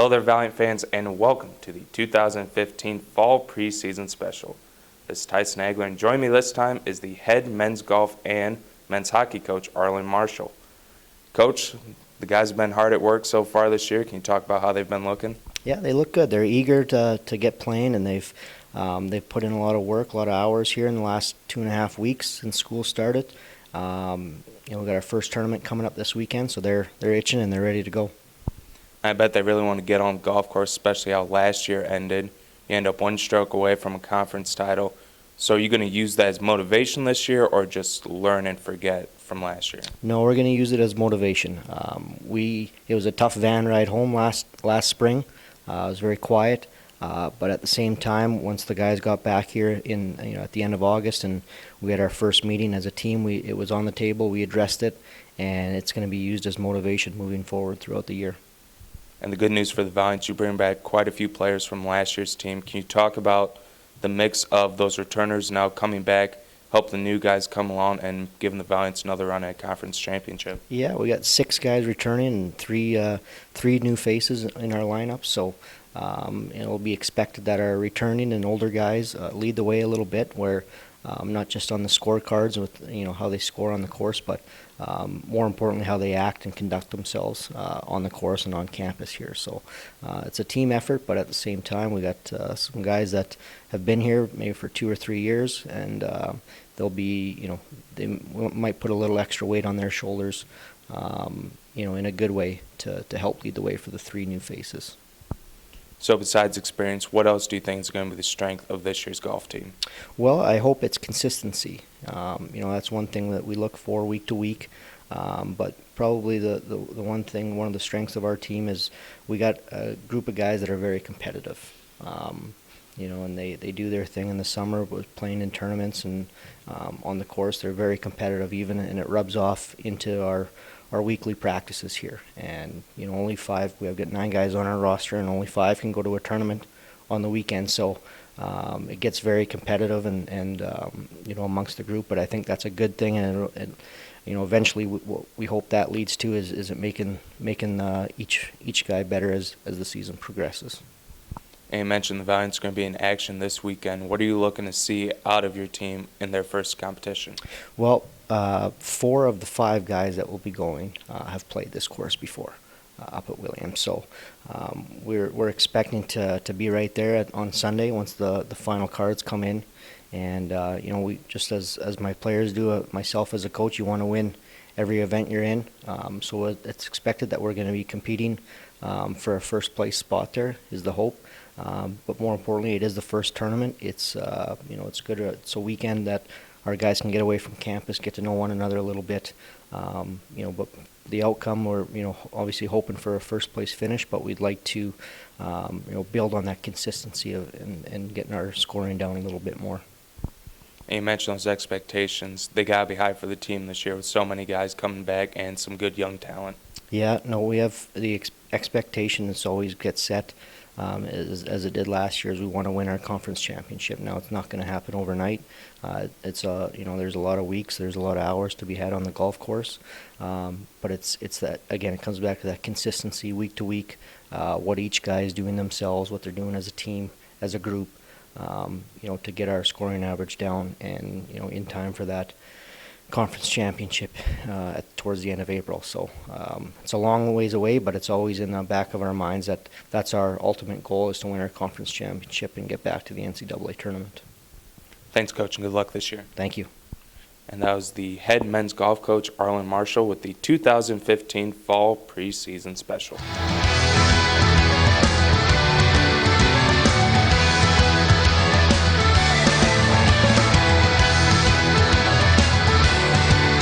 Hello there, Valiant fans, and welcome to the 2015 Fall Preseason Special. This is Tyson Agler, and joining me this time is the head men's golf and men's hockey coach, Arlen Marshall. Coach, the guys have been hard at work so far this year. Can you talk about how they've been looking? Yeah, they look good. They're eager to get playing, and they've put in a lot of work, a lot of hours here in the last 2.5 weeks since school started. We got our first tournament coming up this weekend, so they're itching and they're ready to go. I bet they really want to get on the golf course, especially how last year ended. You end up one stroke away from a conference title. So are you going to use that as motivation this year, or just learn and forget from last year? No, we're going to use it as motivation. It was a tough van ride home last spring. It was very quiet, but at the same time, once the guys got back here at the end of August and we had our first meeting as a team, it was on the table. We addressed it, and it's going to be used as motivation moving forward throughout the year. And the good news for the Valiants, you bring back quite a few players from last year's team. Can you talk about the mix of those returners now coming back, help the new guys come along, and giving the Valiants another run at conference championship? Yeah, we got 6 guys returning and three new faces in our lineup. So it'll be expected that our returning and older guys lead the way a little bit, where not just on the scorecards with how they score on the course, but more importantly how they act and conduct themselves on the course and on campus here. So it's a team effort, but at the same time we got some guys that have been here maybe for 2 or 3 years, and they'll be they might put a little extra weight on their shoulders, in a good way to help lead the way for the 3 new faces. So besides experience, what else do you think is going to be the strength of this year's golf team? Well, I hope it's consistency. That's one thing that we look for week to week. But probably the one of the strengths of our team is we got a group of guys that are very competitive. And they do their thing in the summer with playing in tournaments and on the course. They're very competitive and it rubs off into our weekly practices here. And only 5, we have got 9 guys on our roster, and only 5 can go to a tournament on the weekend. So it gets very competitive and amongst the group. But I think that's a good thing, and eventually what we hope that leads to is it making each guy better as the season progresses. And you mentioned the Valiants are going to be in action this weekend. What are you looking to see out of your team in their first competition? Well, 4 of the 5 guys that will be going have played this course before up at Williams. So we're expecting to be right there on Sunday once the final cards come in. And we just as my players do, myself as a coach, you want to win every event you're in. So it's expected that we're going to be competing for a first place spot. There is the hope. But more importantly, it is the first tournament. It's it's good. It's a weekend that our guys can get away from campus, get to know one another a little bit. But the outcome, we're obviously hoping for a first place finish, but we'd like to build on that consistency and getting our scoring down a little bit more. And you mentioned those expectations. They got to be high for the team this year with so many guys coming back and some good young talent. Yeah, no, we have the expectation that's always gets set. As it did last year, is we want to win our conference championship. Now it's not going to happen overnight. There's a lot of weeks, there's a lot of hours to be had on the golf course. But it's that, again, it comes back to that consistency week to week. What each guy is doing themselves, what they're doing as a team, as a group. To get our scoring average down and in time for that conference championship towards the end of April. So it's a long ways away, but it's always in the back of our minds that that's our ultimate goal, is to win our conference championship and get back to the NCAA tournament. Thanks, Coach, and good luck this year. Thank you. And that was the head men's golf coach, Arlen Marshall, with the 2015 Fall Preseason Special.